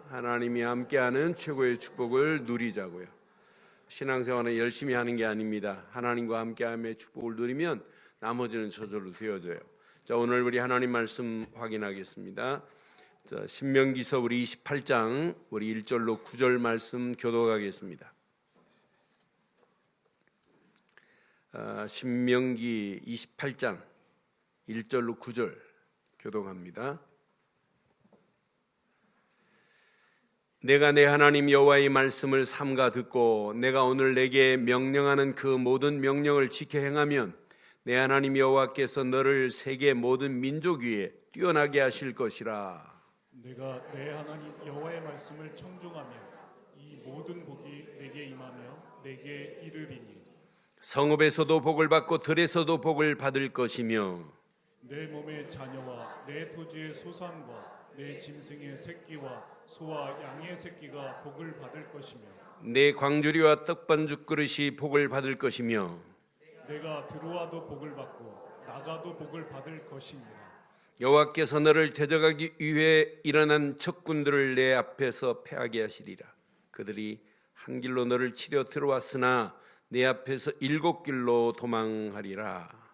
하나님이 함께하는 최고의 축복을 누리자고요. 신앙생활은 열심히 하는 게 아닙니다. 하나님과 함께함의 축복을 누리면 나머지는 저절로 되어져요. 자, 오늘 우리 하나님 말씀 확인하겠습니다. 자, 신명기서 우리 28장 우리 1절로 9절 말씀 교독하겠습니다. 신명기 28장 1절로 9절 교독합니다. 내가 내 하나님 여호와의 말씀을 삼가 듣고 내가 오늘 내게 명령하는 그 모든 명령을 지켜 행하면 내 하나님 여호와께서 너를 세계 모든 민족 위에 뛰어나게 하실 것이라. 내가 내 하나님 여호와의 말씀을 청종하면 이 모든 복이 내게 임하며 내게 이르리니 성읍에서도 복을 받고 들에서도 복을 받을 것이며 내 몸의 자녀와 내 토지의 소산과 내 짐승의 새끼와 소와 양의 새끼가 복을 받을 것이며 내 광주리와 떡반죽 그릇이 복을 받을 것이며 내가 들어와도 복을 받고 나가도 복을 받을 것이니라. 여호와께서 너를 대적하기 위해 일어난 적군들을 내 앞에서 패하게 하시리라. 그들이 한 길로 너를 치려 들어왔으나 내 앞에서 7길로 도망하리라.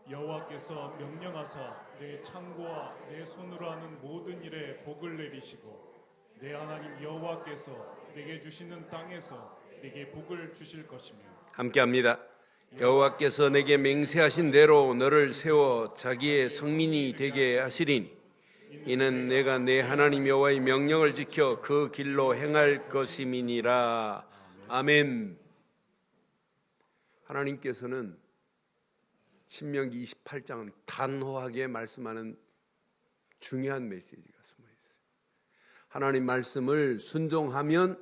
여호와께서 명령하사 내 창고와 내 손으로 하는 모든 일에 복을 내리시고 내 하나님 여호와께서 내게 주시는 땅에서 내게 복을 주실 것이며 함께합니다. 여호와께서 내게 맹세하신 대로 너를 세워 자기의 성민이 되게 하시리니 이는 내가 내 하나님 여호와의 명령을 지켜 그 길로 행할 것임이니라. 아멘. 하나님께서는 신명기 28장은 단호하게 말씀하는 중요한 메시지가 숨어 있어요. 하나님 말씀을 순종하면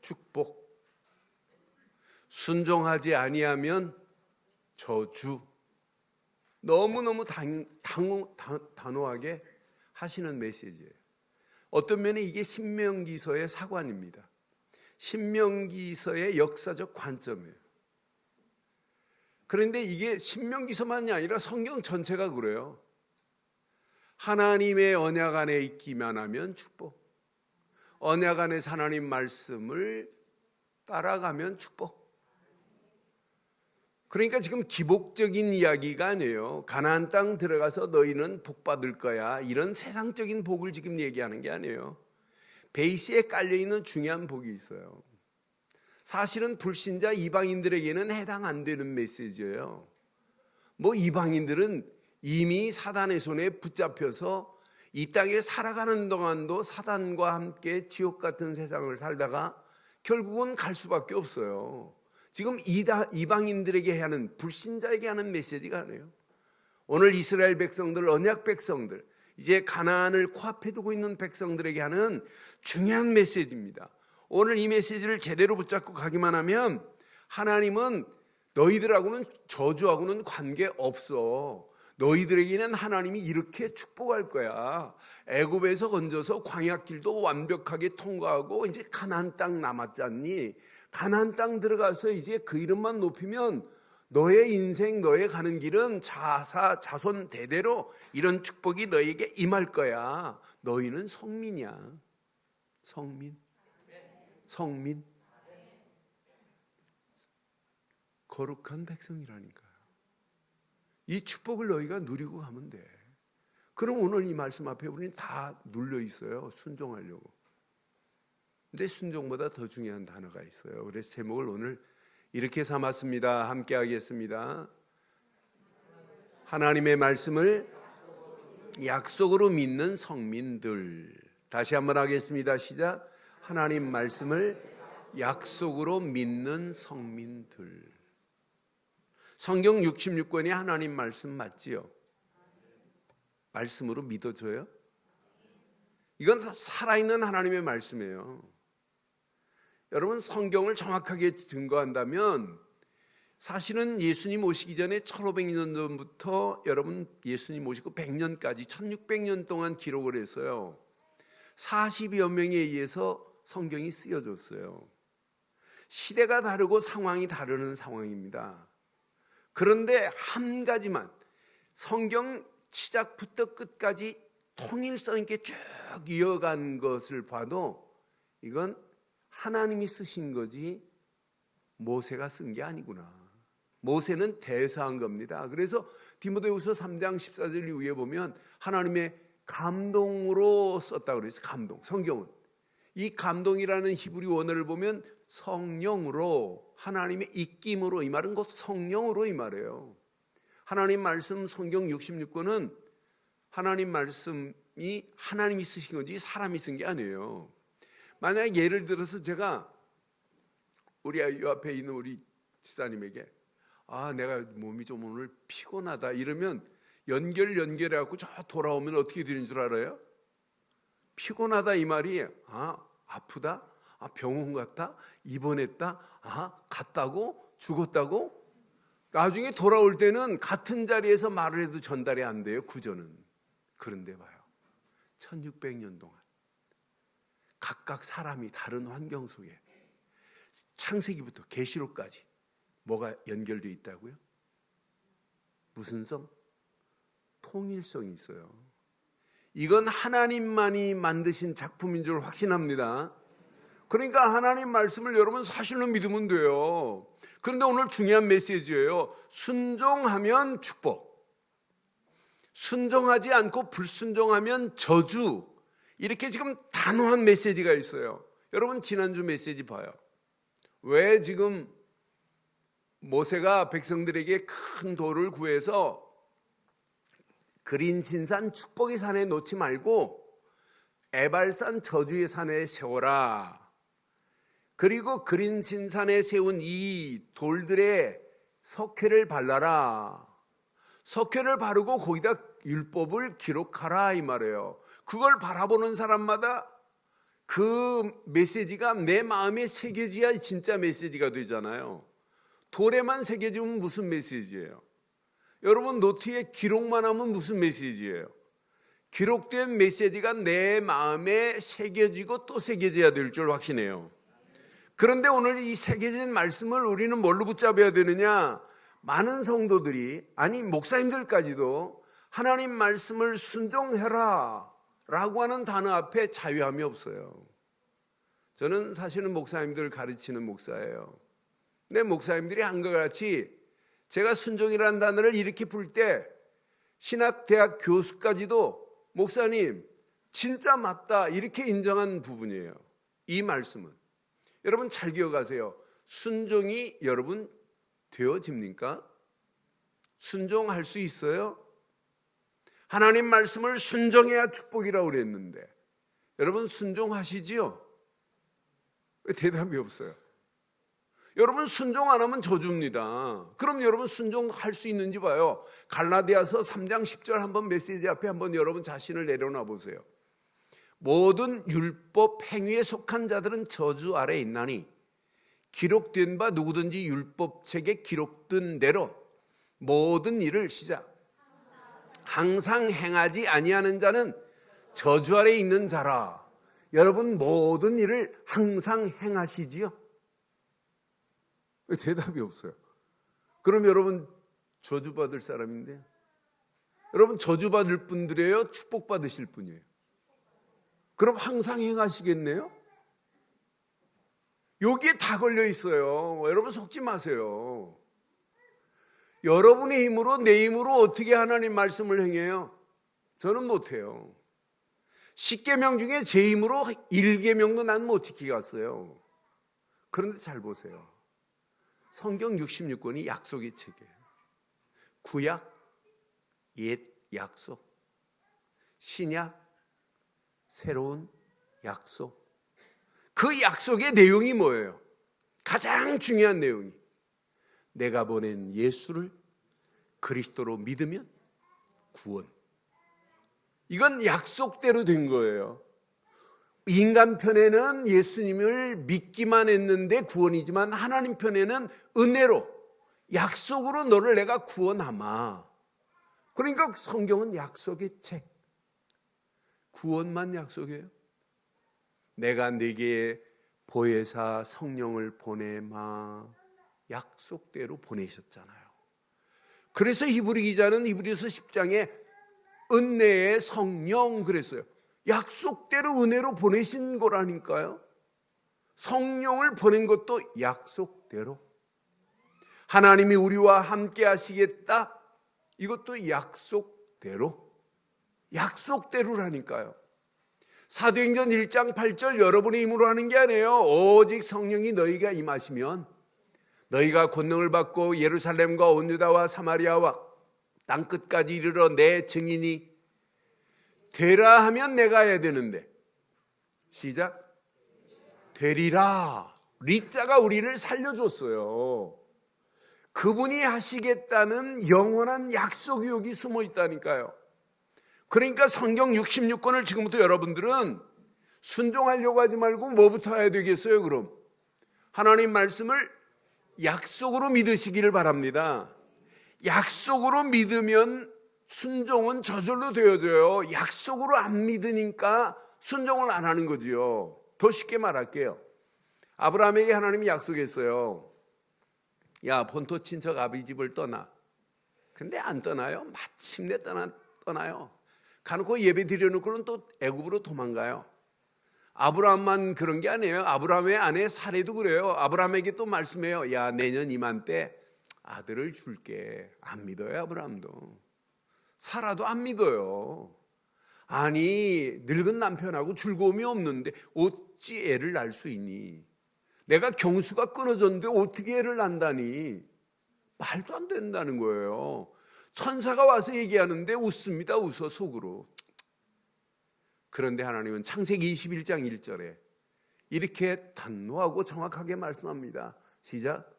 축복, 순종하지 아니하면 저주. 너무너무 단호하게 하시는 메시지예요. 어떤 면에 이게 신명기서의 사관입니다. 신명기서의 역사적 관점이에요. 그런데 이게 신명기서만이 아니라 성경 전체가 그래요. 하나님의 언약 안에 있기만 하면 축복, 언약 안에서 하나님 말씀을 따라가면 축복. 그러니까 지금 기복적인 이야기가 아니에요. 가나안 땅 들어가서 너희는 복 받을 거야, 이런 세상적인 복을 지금 얘기하는 게 아니에요. 베이스에 깔려있는 중요한 복이 있어요. 사실은 불신자 이방인들에게는 해당 안 되는 메시지예요. 뭐 이방인들은 이미 사단의 손에 붙잡혀서 이 땅에 살아가는 동안도 사단과 함께 지옥 같은 세상을 살다가 결국은 갈 수밖에 없어요. 지금 이방인들에게 하는, 불신자에게 하는 메시지가 아니에요. 오늘 이스라엘 백성들, 언약 백성들, 이제 가나안을 코앞에 두고 있는 백성들에게 하는 중요한 메시지입니다. 오늘 이 메시지를 제대로 붙잡고 가기만 하면 하나님은 너희들하고는, 저주하고는 관계없어. 너희들에게는 하나님이 이렇게 축복할 거야. 애굽에서 건져서 광야길도 완벽하게 통과하고 이제 가나안 땅 남았지 않니? 가나안 땅 들어가서 이제 그 이름만 높이면 너의 인생, 너의 가는 길은 자손 대대로 이런 축복이 너에게 임할 거야. 너희는 성민이야. 성민, 거룩한 백성이라니까요. 이 축복을 너희가 누리고 가면 돼. 그럼 오늘 이 말씀 앞에 우리는 다 눌려 있어요. 순종하려고. 근데 순종보다 더 중요한 단어가 있어요. 그래서 제목을 오늘 이렇게 삼았습니다. 함께 하겠습니다. 하나님의 말씀을 약속으로 믿는 성민들. 다시 한번 하겠습니다. 시작. 하나님 말씀을 약속으로 믿는 성민들. 성경 66권이 하나님 말씀 맞지요? 말씀으로 믿어져요? 이건 살아있는 하나님의 말씀이에요. 여러분, 성경을 정확하게 증거한다면 사실은 예수님 오시기 전에 1500년 전부터 여러분 예수님 오시고 100년까지 1600년 동안 기록을 해서요, 40여 명에 의해서 성경이 쓰여졌어요. 시대가 다르고 상황이 다르는 상황입니다. 그런데 한 가지만, 성경 시작부터 끝까지 통일성 있게 쭉 이어간 것을 봐도 이건 하나님이 쓰신 거지 모세가 쓴 게 아니구나. 모세는 대사한 겁니다. 그래서 디모데후서 3장 14절 이후에 보면 하나님의 감동으로 썼다고 그랬어요. 감동. 성경은 이 감동이라는 히브리 원어를 보면 성령으로, 하나님의 입김으로, 이 말은 곧 성령으로 이 말이에요. 하나님 말씀 성경 66권은 하나님 말씀이 하나님이 쓰신 거지 사람이 쓴 게 아니에요. 만약 예를 들어서 제가 우리 이 앞에 있는 우리 집사님에게 내가 몸이 좀 오늘 피곤하다 이러면 연결해갖고 저 돌아오면 어떻게 되는 줄 알아요? 피곤하다 이 말이 아프다? 병원 갔다? 입원했다? 갔다고? 죽었다고? 나중에 돌아올 때는 같은 자리에서 말을 해도 전달이 안 돼요. 구조는. 그런데 봐요. 1600년 동안 각각 사람이 다른 환경 속에 창세기부터 계시록까지 뭐가 연결되어 있다고요? 무슨 성? 통일성이 있어요. 이건 하나님만이 만드신 작품인 줄 확신합니다. 그러니까 하나님 말씀을 여러분 사실로 믿으면 돼요. 그런데 오늘 중요한 메시지예요. 순종하면 축복, 순종하지 않고 불순종하면 저주. 이렇게 지금 단호한 메시지가 있어요. 여러분 지난주 메시지 봐요. 왜 지금 모세가 백성들에게 큰 돌을 구해서 그린신산 축복의 산에 놓지 말고 에발산 저주의 산에 세워라. 그리고 그린신산에 세운 이 돌들의 석회를 발라라. 석회를 바르고 거기다 율법을 기록하라 이 말이에요. 그걸 바라보는 사람마다 그 메시지가 내 마음에 새겨져야 진짜 메시지가 되잖아요. 돌에만 새겨지면 무슨 메시지예요? 여러분 노트에 기록만 하면 무슨 메시지예요? 기록된 메시지가 내 마음에 새겨지고 또 새겨져야 될 줄 확신해요. 그런데 오늘 이 새겨진 말씀을 우리는 뭘로 붙잡아야 되느냐? 많은 성도들이, 아니 목사님들까지도 하나님 말씀을 순종해라 라고 하는 단어 앞에 자유함이 없어요. 저는 사실은 목사님들을 가르치는 목사예요. 근데 목사님들이 한 것 같이 제가 순종이라는 단어를 이렇게 풀 때 신학대학 교수까지도 목사님 진짜 맞다 이렇게 인정한 부분이에요. 이 말씀은 여러분 잘 기억하세요. 순종이 여러분 되어집니까? 순종할 수 있어요? 하나님 말씀을 순종해야 축복이라고 그랬는데 여러분 순종하시지요? 왜 대답이 없어요? 여러분 순종 안 하면 저주입니다. 그럼 여러분 순종할 수 있는지 봐요. 갈라디아서 3장 10절 한번 메시지 앞에 한번 여러분 자신을 내려놔 보세요. 모든 율법 행위에 속한 자들은 저주 아래에 있나니 기록된 바 누구든지 율법책에 기록된 대로 모든 일을 시작 항상 행하지 아니하는 자는 저주 아래에 있는 자라. 여러분 모든 일을 항상 행하시지요? 왜 대답이 없어요? 그럼 여러분 저주받을 사람인데 여러분 저주받을 분들이에요? 축복받으실 분이에요? 그럼 항상 행하시겠네요? 여기에 다 걸려 있어요. 여러분 속지 마세요. 여러분의 힘으로 내 힘으로 어떻게 하나님 말씀을 행해요? 저는 못해요. 10계명 중에 제 힘으로 1계명도 난 못 지키겠어요. 그런데 잘 보세요. 성경 66권이 약속의 책이에요. 구약, 옛 약속, 신약, 새로운 약속. 그 약속의 내용이 뭐예요? 가장 중요한 내용이 내가 보낸 예수를 그리스도로 믿으면 구원. 이건 약속대로 된 거예요. 인간 편에는 예수님을 믿기만 했는데 구원이지만 하나님 편에는 은혜로 약속으로 너를 내가 구원하마. 그러니까 성경은 약속의 책. 구원만 약속이에요. 내가 네게 보혜사 성령을 보내마. 약속대로 보내셨잖아요. 그래서 히브리 기자는 히브리서 10장에 은혜의 성령 그랬어요. 약속대로 은혜로 보내신 거라니까요. 성령을 보낸 것도 약속대로. 하나님이 우리와 함께 하시겠다. 이것도 약속대로. 약속대로라니까요. 사도행전 1장 8절 여러분의 힘으로 하는 게 아니에요. 오직 성령이 너희가 임하시면 너희가 권능을 받고 예루살렘과 온 유다와 사마리아와 땅끝까지 이르러 내 증인이 되라 하면 내가 해야 되는데 시작. 되리라. 리자가 우리를 살려줬어요. 그분이 하시겠다는 영원한 약속이 여기 숨어 있다니까요. 그러니까 성경 66권을 지금부터 여러분들은 순종하려고 하지 말고 뭐부터 해야 되겠어요? 그럼 하나님 말씀을 약속으로 믿으시기를 바랍니다. 약속으로 믿으면 순종은 저절로 되어져요. 약속으로 안 믿으니까 순종을 안 하는 거지요. 더 쉽게 말할게요. 아브라함에게 하나님이 약속했어요. 야, 본토 친척 아비 집을 떠나. 근데 안 떠나요. 마침내 떠나요. 가놓고 예배 드려놓고는 또 애굽으로 도망가요. 아브라함만 그런 게 아니에요. 아브라함의 아내 사례도 그래요. 아브라함에게 또 말씀해요. 야, 내년 이맘때 아들을 줄게. 안 믿어요, 아브라함도. 사라도 안 믿어요. 아니, 늙은 남편하고 즐거움이 없는데 어찌 애를 낳을 수 있니? 내가 경수가 끊어졌는데 어떻게 애를 낳다니? 말도 안 된다는 거예요. 천사가 와서 얘기하는데 웃습니다. 웃어 속으로. 그런데 하나님은 창세기 21장 1절에 이렇게 단호하고 정확하게 말씀합니다. 시작.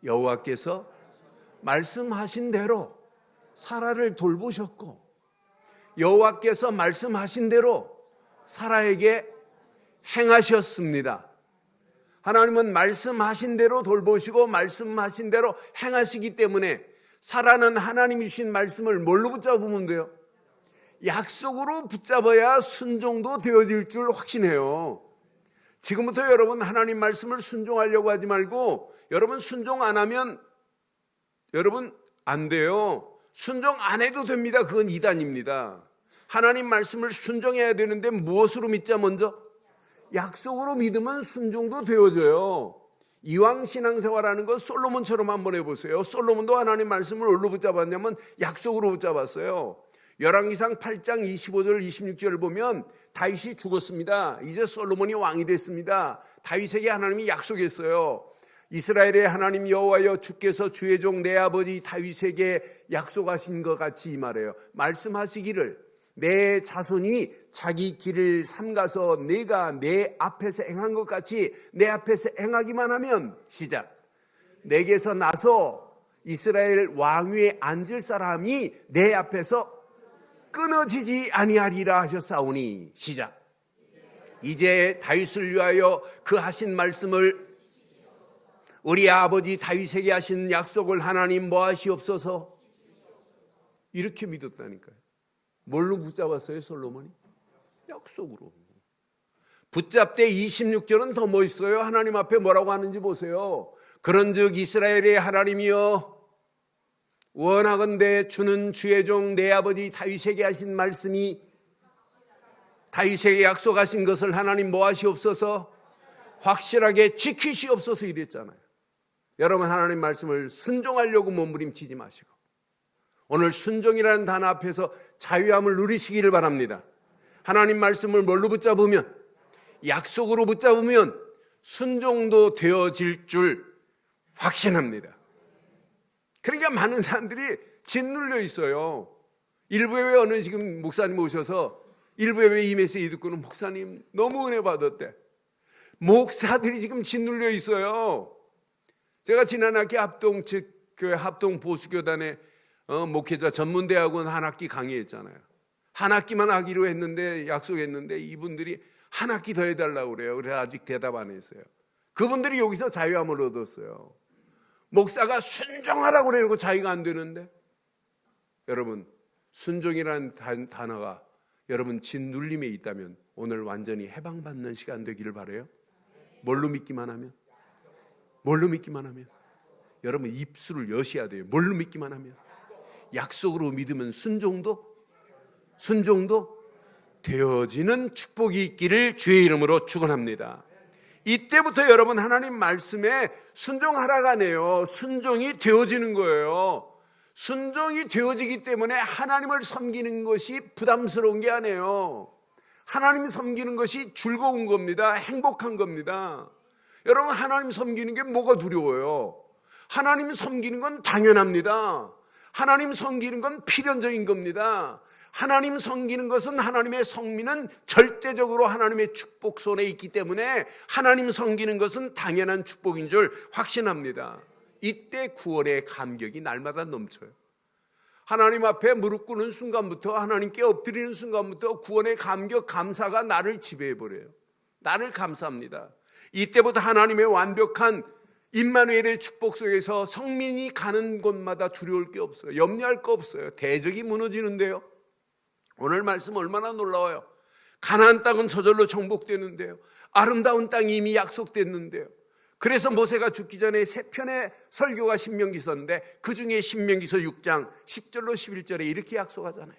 여호와께서 말씀하신 대로 사라를 돌보셨고 여호와께서 말씀하신 대로 사라에게 행하셨습니다. 하나님은 말씀하신 대로 돌보시고 말씀하신 대로 행하시기 때문에 사라는 하나님이신 말씀을 뭘로 붙잡으면 돼요? 약속으로 붙잡아야 순종도 되어질 줄 확신해요. 지금부터 여러분 하나님 말씀을 순종하려고 하지 말고 여러분 순종 안 하면 여러분 안 돼요. 순종 안 해도 됩니다. 그건 이단입니다. 하나님 말씀을 순종해야 되는데 무엇으로 믿자 먼저? 약속으로 믿으면 순종도 되어져요. 이왕 신앙생활하는 거 솔로몬처럼 한번 해보세요. 솔로몬도 하나님 말씀을 뭘로 붙잡았냐면 약속으로 붙잡았어요. 열왕기상 8장 25절 26절 보면 다윗이 죽었습니다. 이제 솔로몬이 왕이 됐습니다. 다윗에게 하나님이 약속했어요. 이스라엘의 하나님 여호와여 주께서 주의 종 내 아버지 다윗에게 약속하신 것 같이 이 말해요. 말씀하시기를 내 자손이 자기 길을 삼가서 내가 내 앞에서 행한 것 같이 내 앞에서 행하기만 하면 시작. 내게서 나서 이스라엘 왕위에 앉을 사람이 내 앞에서 끊어지지 아니하리라 하셨사오니 시작. 이제 다윗을 위하여 그 하신 말씀을 우리 아버지 다윗에게 하신 약속을 하나님 뭐하시옵소서. 이렇게 믿었다니까요. 뭘로 붙잡았어요 솔로몬이? 약속으로. 붙잡되 26절은 더 멋있어요. 하나님 앞에 뭐라고 하는지 보세요. 그런즉 이스라엘의 하나님이여 원하건대 주는 주의 종 내 아버지 다윗에게 하신 말씀이 다윗에게 약속하신 것을 하나님 뭐하시옵소서. 확실하게 지키시옵소서 이랬잖아요. 여러분 하나님 말씀을 순종하려고 몸부림치지 마시고 오늘 순종이라는 단어 앞에서 자유함을 누리시기를 바랍니다. 하나님 말씀을 뭘로 붙잡으면 약속으로 붙잡으면 순종도 되어질 줄 확신합니다. 그러니까 많은 사람들이 짓눌려 있어요. 일부예배 어느 지금 목사님 오셔서 일부예배 이 메시지 듣고는 목사님 너무 은혜 받았대. 목사들이 지금 짓눌려 있어요. 제가 지난 학기 합동 교회 합동 보수교단의 목회자 전문대학원 한 학기 강의했잖아요. 한 학기만 하기로 했는데 약속했는데 이분들이 한 학기 더 해달라고 그래요. 그래서 아직 대답 안 했어요. 그분들이 여기서 자유함을 얻었어요. 목사가 순종하라고 그래놓고 자유가 안 되는데 여러분 순종이라는 단어가 여러분 짓눌림에 있다면 오늘 완전히 해방받는 시간 되기를 바라요. 뭘로 믿기만 하면? 뭘로 믿기만 하면? 여러분 입술을 여셔야 돼요. 뭘로 믿기만 하면? 약속으로 믿으면 순종도 순종도 되어지는 축복이 있기를 주의 이름으로 축원합니다. 이때부터 여러분 하나님 말씀에 순종하라고 하네요. 순종이 되어지는 거예요. 순종이 되어지기 때문에 하나님을 섬기는 것이 부담스러운 게 아니에요. 하나님 섬기는 것이 즐거운 겁니다. 행복한 겁니다. 여러분 하나님 섬기는 게 뭐가 두려워요? 하나님 섬기는 건 당연합니다. 하나님 섬기는 건 필연적인 겁니다. 하나님 섬기는 것은 하나님의 성민은 절대적으로 하나님의 축복 손에 있기 때문에 하나님 섬기는 것은 당연한 축복인 줄 확신합니다. 이때 구원의 감격이 날마다 넘쳐요. 하나님 앞에 무릎 꿇는 순간부터 하나님께 엎드리는 순간부터 구원의 감격, 감사가 나를 지배해버려요. 나를 감사합니다. 이때부터 하나님의 완벽한 임마누엘의 축복 속에서 성민이 가는 곳마다 두려울 게 없어요. 염려할 거 없어요. 대적이 무너지는데요. 오늘 말씀 얼마나 놀라워요. 가나안 땅은 저절로 정복되는데요. 아름다운 땅이 이미 약속됐는데요. 그래서 모세가 죽기 전에 세 편의 설교가 신명기서인데 그중에 신명기서 6장 10절로 11절에 이렇게 약속하잖아요.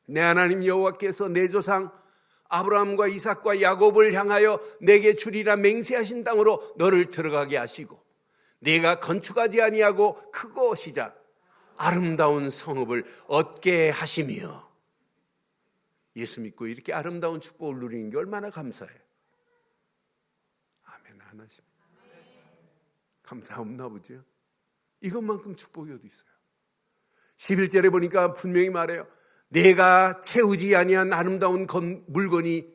내 하나님 여호와께서 내 조상 아브라함과 이삭과 야곱을 향하여 내게 주리라 맹세하신 땅으로 너를 들어가게 하시고 네가 건축하지 아니하고 크고 시작 아름다운 성읍을 얻게 하시며. 예수 믿고 이렇게 아름다운 축복을 누리는 게 얼마나 감사해요. 아멘 안 하십니까? 감사 없나 보죠. 이것만큼 축복이 어디 있어요. 11절에 보니까 분명히 말해요. 내가 채우지 아니한 아름다운 물건이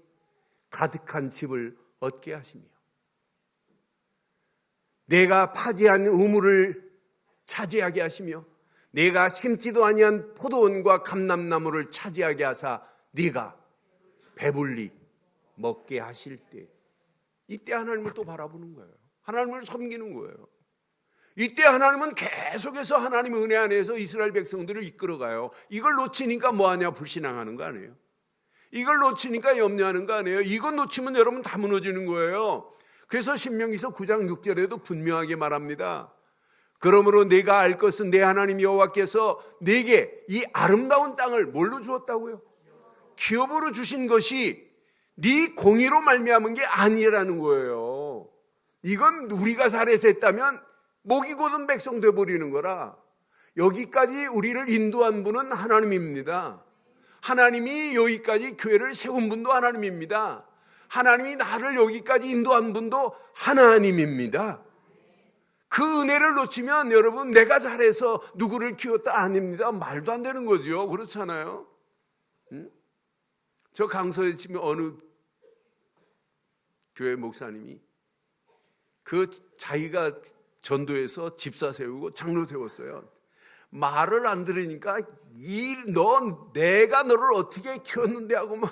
가득한 집을 얻게 하시며 내가 파지한 우물을 차지하게 하시며 내가 심지도 아니한 포도원과 감람나무를 차지하게 하사 네가 배불리 먹게 하실 때 이때 하나님을 또 바라보는 거예요. 하나님을 섬기는 거예요. 이때 하나님은 계속해서 하나님의 은혜 안에서 이스라엘 백성들을 이끌어가요. 이걸 놓치니까 뭐하냐 불신앙하는 거 아니에요. 이걸 놓치니까 염려하는 거 아니에요. 이걸 놓치면 여러분 다 무너지는 거예요. 그래서 신명기서 9장 6절에도 분명하게 말합니다. 그러므로 내가 알 것은 내 하나님 여호와께서 내게 이 아름다운 땅을 뭘로 주었다고요? 기업으로 주신 것이 네 공의로 말미암은 게 아니라는 거예요. 이건 우리가 잘해서 했다면 목이 곧은 백성 되어버리는 거라. 여기까지 우리를 인도한 분은 하나님입니다. 하나님이 여기까지 교회를 세운 분도 하나님입니다. 하나님이 나를 여기까지 인도한 분도 하나님입니다. 그 은혜를 놓치면 여러분 내가 잘해서 누구를 키웠다 아닙니다. 말도 안 되는 거죠. 그렇잖아요. 저 강서에 치면 어느 교회 목사님이 그 자기가 전도해서 집사 세우고 장로 세웠어요. 말을 안 들으니까 내가 너를 어떻게 키웠는데 하고 막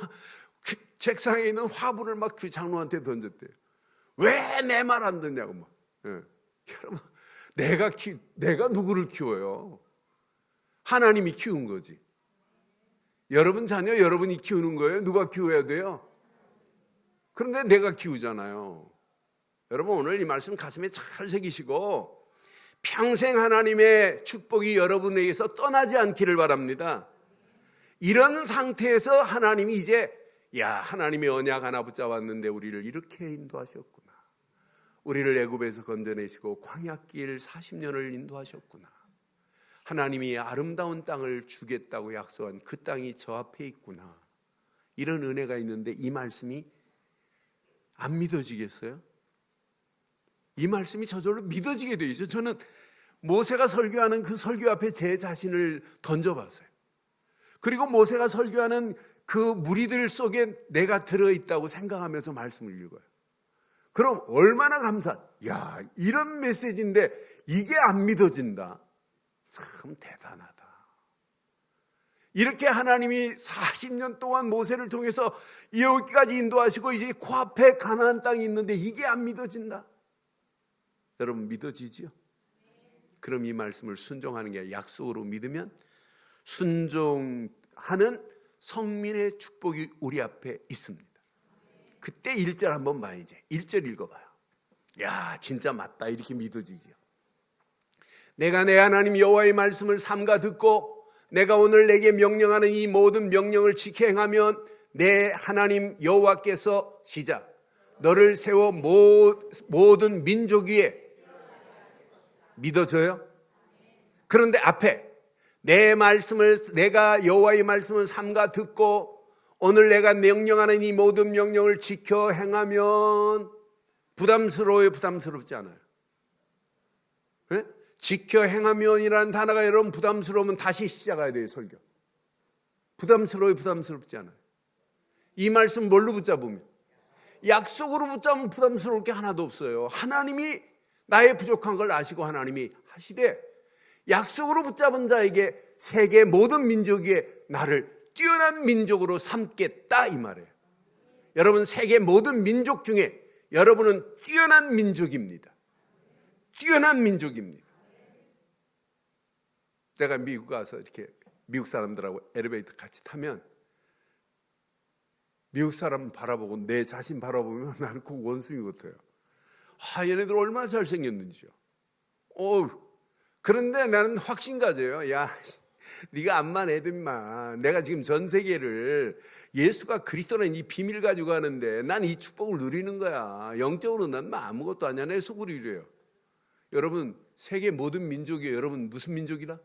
그 책상에 있는 화분을 막 그 장로한테 던졌대요. 왜 내 말 안 듣냐고 막. 예. 여러분 내가 누구를 키워요? 하나님이 키운 거지. 여러분 자녀 여러분이 키우는 거예요? 누가 키워야 돼요? 그런데 내가 키우잖아요. 여러분 오늘 이 말씀 가슴에 잘 새기시고 평생 하나님의 축복이 여러분에게서 떠나지 않기를 바랍니다. 이런 상태에서 하나님이 이제 하나님의 언약 하나 붙잡았는데 우리를 이렇게 인도하셨구나. 우리를 애굽에서 건져내시고 광야길 40년을 인도하셨구나. 하나님이 아름다운 땅을 주겠다고 약속한 그 땅이 저 앞에 있구나. 이런 은혜가 있는데 이 말씀이 안 믿어지겠어요? 이 말씀이 저절로 믿어지게 되어 있어요. 저는 모세가 설교하는 그 설교 앞에 제 자신을 던져봤어요. 그리고 모세가 설교하는 그 무리들 속에 내가 들어있다고 생각하면서 말씀을 읽어요. 그럼 얼마나 이런 메시지인데 이게 안 믿어진다. 참 대단하다. 이렇게 하나님이 40년 동안 모세를 통해서 여기까지 인도하시고 이제 코앞에 가나안 땅이 있는데 이게 안 믿어진다. 여러분 믿어지죠? 그럼 이 말씀을 순종하는 게 약속으로 믿으면 순종하는 성민의 축복이 우리 앞에 있습니다. 그때 1절 한번 봐야지. 1절 읽어봐요. 진짜 맞다 이렇게 믿어지죠. 내가 내 하나님 여호와의 말씀을 삼가 듣고 내가 오늘 내게 명령하는 이 모든 명령을 지켜 행하면 내 하나님 여호와께서 시작 너를 세워 모든 민족 위에 믿어져요? 그런데 앞에 내가 여호와의 말씀을 삼가 듣고 오늘 내가 명령하는 이 모든 명령을 지켜 행하면 부담스러워요? 부담스럽지 않아요? 네? 지켜 행하면이라는 단어가 여러분 부담스러우면 다시 시작해야 돼요. 설교. 부담스러워요? 부담스럽지 않아요? 이 말씀 뭘로 붙잡으면? 약속으로 붙잡으면 부담스러울 게 하나도 없어요. 하나님이 나의 부족한 걸 아시고 하나님이 하시되 약속으로 붙잡은 자에게 세계 모든 민족 위에 나를 뛰어난 민족으로 삼겠다 이 말이에요. 여러분 세계 모든 민족 중에 여러분은 뛰어난 민족입니다. 뛰어난 민족입니다. 제가 미국 가서 이렇게 미국 사람들하고 엘리베이터 같이 타면 미국 사람 바라보고 내 자신 바라보면 나는 꼭 원숭이 같아요. 얘네들 얼마나 잘생겼는지요. 그런데 나는 확신 가져요. 야, 네가 암만 애들만 내가 지금 전 세계를 예수가 그리스도라는 이 비밀 가지고 가는데 난 이 축복을 누리는 거야. 영적으로 난 아무것도 아니야. 내 속으로 이래요. 여러분 세계 모든 민족이 여러분 무슨 민족이라?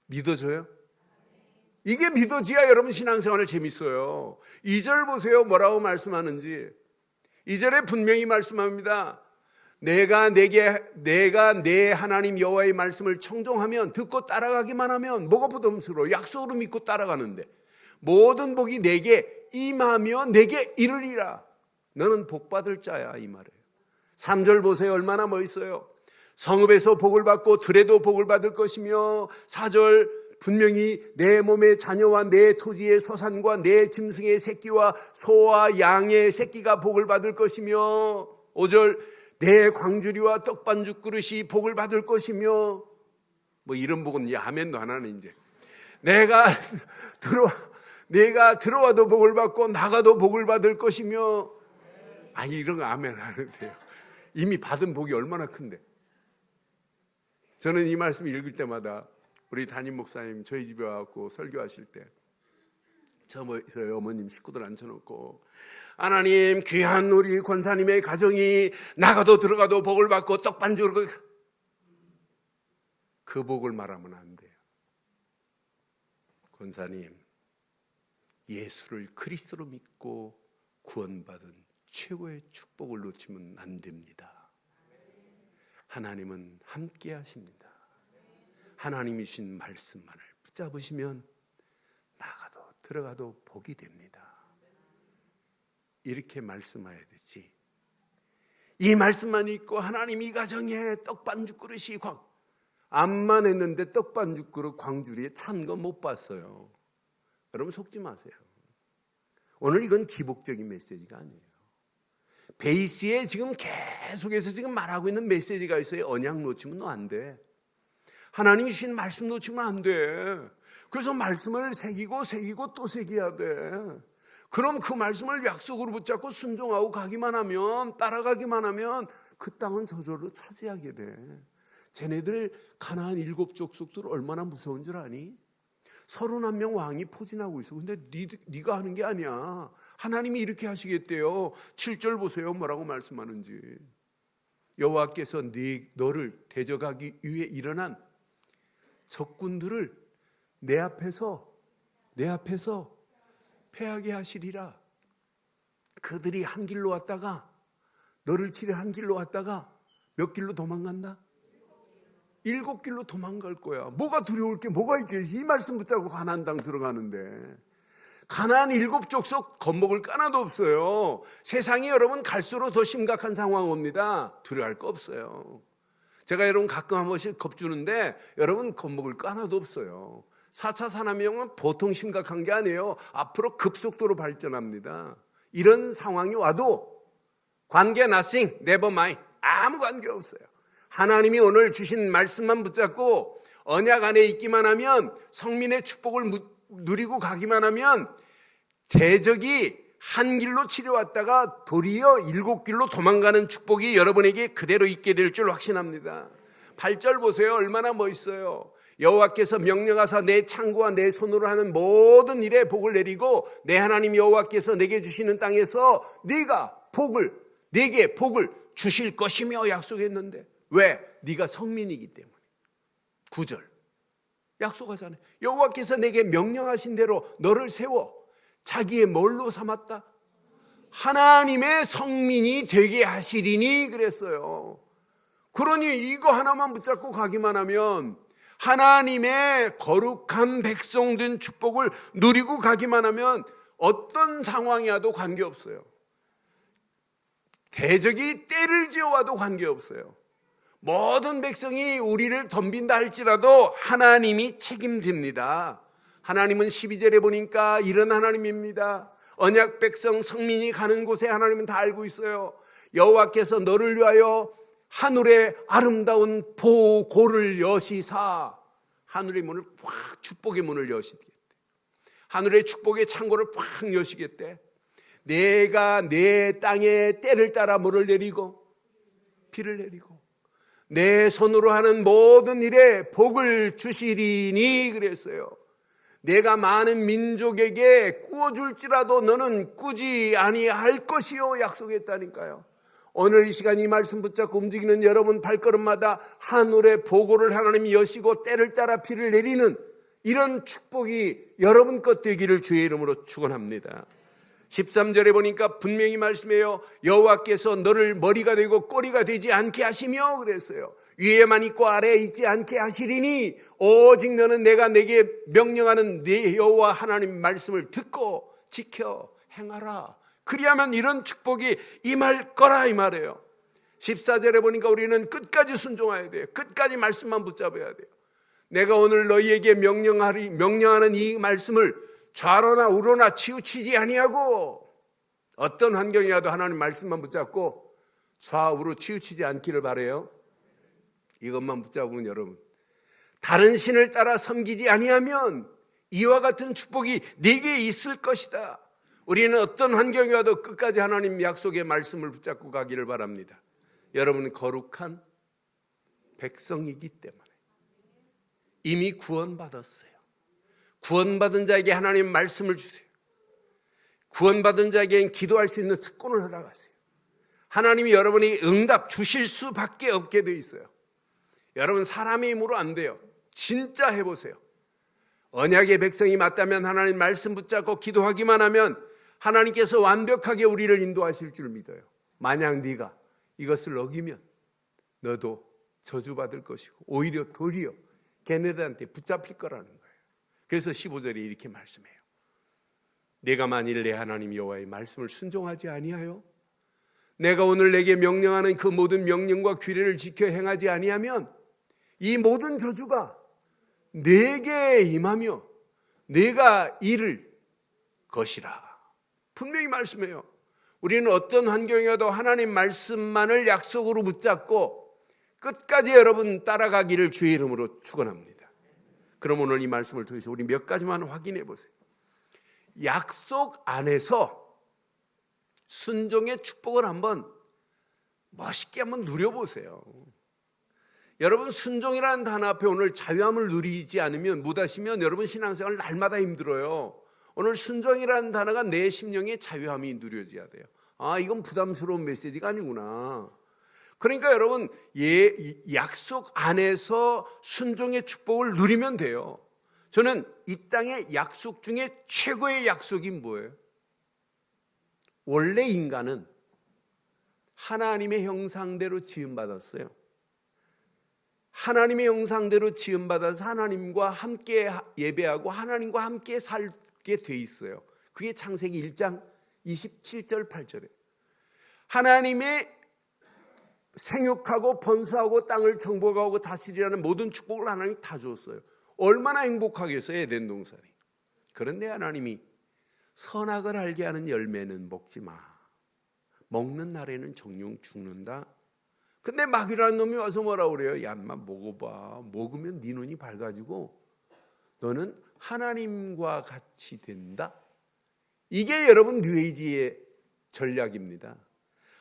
믿어져요? 이게 믿어지야 여러분 신앙생활을 재밌어요. 2절 보세요. 뭐라고 말씀하는지. 2절에 분명히 말씀합니다. 내가 내 하나님 여호와의 말씀을 청종하면 듣고 따라가기만 하면 뭐가 부담스러워? 약속으로 믿고 따라가는데 모든 복이 내게 임하며 내게 이르리라. 너는 복받을 자야 이 말이에요. 3절 보세요. 얼마나 멋있어요. 성읍에서 복을 받고 들에도 복을 받을 것이며 4절 분명히 내 몸의 자녀와 내 토지의 소산과 내 짐승의 새끼와 소와 양의 새끼가 복을 받을 것이며 5절 내 광주리와 떡반죽 그릇이 복을 받을 것이며 뭐 이런 복은 이제 아멘도 안 하네 이제. 내가 들어와도 복을 받고 나가도 복을 받을 것이며 이런 거 아멘 안 해도 돼요. 이미 받은 복이 얼마나 큰데. 저는 이 말씀 읽을 때마다 우리 담임 목사님 저희 집에 와서 설교하실 때 저희 어머님 식구들 앉혀놓고 하나님 귀한 우리 권사님의 가정이 나가도 들어가도 복을 받고 떡반죽을 그 복을 말하면 안 돼요. 권사님 예수를 그리스도로 믿고 구원받은 최고의 축복을 놓치면 안 됩니다. 하나님은 함께 하십니다. 하나님이 주신 말씀만을 붙잡으시면 나가도 들어가도 복이 됩니다. 이렇게 말씀해야 되지. 이 말씀만 있고 하나님 이 가정에 떡반죽 그릇이 암만 했는데 떡반죽 그릇 광주리에 찬 거 못 봤어요. 여러분 속지 마세요. 오늘 이건 기복적인 메시지가 아니에요. 베이스에 지금 계속해서 지금 말하고 있는 메시지가 있어요. 언약 놓치면 너 안 돼. 하나님이 주신 말씀 놓치면 안 돼. 그래서 말씀을 새기고 또 새겨야 돼. 그럼 그 말씀을 약속으로 붙잡고 순종하고 가기만 하면 따라가기만 하면 그 땅은 저절로 차지하게 돼. 쟤네들 가나안 7족속들 얼마나 무서운 줄 아니? 31명 왕이 포진하고 있어. 근데 네가 하는 게 아니야. 하나님이 이렇게 하시겠대요. 7절 보세요. 뭐라고 말씀하는지. 여호와께서 너를 대적하기 위해 일어난 적군들을 내 앞에서 패하게 하시리라. 그들이 한 길로 왔다가 너를 치려 한 길로 왔다가 몇 길로 도망간다? 7길로 도망갈 거야. 뭐가 두려울 게 뭐가 있겠지. 이 말씀 붙잡고 가나안 땅 들어가는데 가나안 7족속 겁먹을 거 하나도 없어요. 세상이 여러분 갈수록 더 심각한 상황 옵니다. 두려워할 거 없어요. 제가 여러분 가끔 한 번씩 겁주는데 여러분 겁먹을 거 하나도 없어요. 4차 산업혁명은 보통 심각한 게 아니에요. 앞으로 급속도로 발전합니다. 이런 상황이 와도 관계 nothing, never mind. 아무 관계 없어요. 하나님이 오늘 주신 말씀만 붙잡고 언약 안에 있기만 하면 성민의 축복을 누리고 가기만 하면 대적이 한 길로 치려왔다가 도리어 7길로 도망가는 축복이 여러분에게 그대로 있게 될 줄 확신합니다. 8절 보세요. 얼마나 멋있어요. 여호와께서 명령하사 내 창고와 내 손으로 하는 모든 일에 복을 내리고 내 하나님 여호와께서 내게 주시는 땅에서 내게 복을 주실 것이며 약속했는데 왜? 네가 성민이기 때문에. 9절 약속하잖아요. 여호와께서 내게 명령하신 대로 너를 세워 자기의 뭘로 삼았다? 하나님의 성민이 되게 하시리니 그랬어요. 그러니 이거 하나만 붙잡고 가기만 하면 하나님의 거룩한 백성 된 축복을 누리고 가기만 하면 어떤 상황이 와도 관계없어요. 대적이 때를 지어와도 관계없어요. 모든 백성이 우리를 덤빈다 할지라도 하나님이 책임집니다. 하나님은 12절에 보니까 이런 하나님입니다. 언약 백성 성민이 가는 곳에 하나님은 다 알고 있어요. 여호와께서 너를 위하여 하늘의 아름다운 보고를 여시사, 하늘의 문을 확, 축복의 문을 여시겠대. 하늘의 축복의 창고를 확 여시겠대. 내가 내 땅에 때를 따라 물을 내리고 비를 내리고 내 손으로 하는 모든 일에 복을 주시리니 그랬어요. 내가 많은 민족에게 꾸어줄지라도 너는 꾸지 아니할 것이요 약속했다니까요. 오늘 이 시간 이 말씀 붙잡고 움직이는 여러분 발걸음마다 하늘의 보고를 하나님이 여시고 때를 따라 비를 내리는 이런 축복이 여러분 것 되기를 주의 이름으로 축원합니다. 13절에 보니까 분명히 말씀해요. 여호와께서 너를 머리가 되고 꼬리가 되지 않게 하시며 그랬어요. 위에만 있고 아래에 있지 않게 하시리니 오직 너는 내가 내게 명령하는 네 여호와 하나님 말씀을 듣고 지켜 행하라. 그리하면 이런 축복이 임할 거라 이 말이에요. 14절에 보니까 우리는 끝까지 순종해야 돼요. 끝까지 말씀만 붙잡아야 돼요. 내가 오늘 너희에게 명령하는 이 말씀을 좌로나 우로나 치우치지 아니하고 어떤 환경이라도 하나님 말씀만 붙잡고 좌우로 치우치지 않기를 바라요. 이것만 붙잡으면 여러분 다른 신을 따라 섬기지 아니하면 이와 같은 축복이 네게 있을 것이다. 우리는 어떤 환경이 와도 끝까지 하나님 약속의 말씀을 붙잡고 가기를 바랍니다. 여러분은 거룩한 백성이기 때문에 이미 구원받았어요. 구원받은 자에게 하나님 말씀을 주세요. 구원받은 자에게는 기도할 수 있는 특권을 허락하세요. 하나님이 여러분이 응답 주실 수밖에 없게 돼 있어요. 여러분 사람의 힘으로 안 돼요. 진짜 해보세요. 언약의 백성이 맞다면 하나님 말씀 붙잡고 기도하기만 하면 하나님께서 완벽하게 우리를 인도하실 줄 믿어요. 만약 네가 이것을 어기면 너도 저주받을 것이고 오히려 도리어 걔네들한테 붙잡힐 거라는 거예요. 그래서 15절에 이렇게 말씀해요. 내가 만일 내 하나님 여호와의 말씀을 순종하지 아니하여 내가 오늘 내게 명령하는 그 모든 명령과 규례를 지켜 행하지 아니하면 이 모든 저주가 내게 임하며 내가 이를 것이라. 분명히 말씀해요. 우리는 어떤 환경이어도 하나님 말씀만을 약속으로 붙잡고 끝까지 여러분 따라가기를 주의 이름으로 축원합니다. 그럼 오늘 이 말씀을 통해서 우리 몇 가지만 확인해 보세요. 약속 안에서 순종의 축복을 한번 멋있게 한번 누려보세요. 여러분 순종이라는 단어 앞에 오늘 자유함을 누리지 않으면 못하시면 여러분 신앙생활 날마다 힘들어요. 오늘 순종이라는 단어가 내 심령의 자유함이 누려져야 돼요. 아, 이건 부담스러운 메시지가 아니구나. 그러니까 여러분 약속 안에서 순종의 축복을 누리면 돼요. 저는 이 땅의 약속 중에 최고의 약속이 뭐예요? 원래 인간은 하나님의 형상대로 지음받았어요. 하나님의 형상대로 지음받아서 하나님과 함께 예배하고 하나님과 함께 살게 돼 있어요. 그게 창세기 1장 27절 8절에 하나님의 생육하고 번성하고 땅을 정복하고 다스리라는 모든 축복을 하나님이 다 줬어요. 얼마나 행복하겠어요, 에덴 동산이. 그런데 하나님이 선악을 알게 하는 열매는 먹지 마. 먹는 날에는 정령 죽는다. 근데 마귀라는 놈이 와서 뭐라고 그래요? 야, 인마 먹어봐. 먹으면 네 눈이 밝아지고 너는 하나님과 같이 된다. 이게 여러분 뉴에이지의 전략입니다.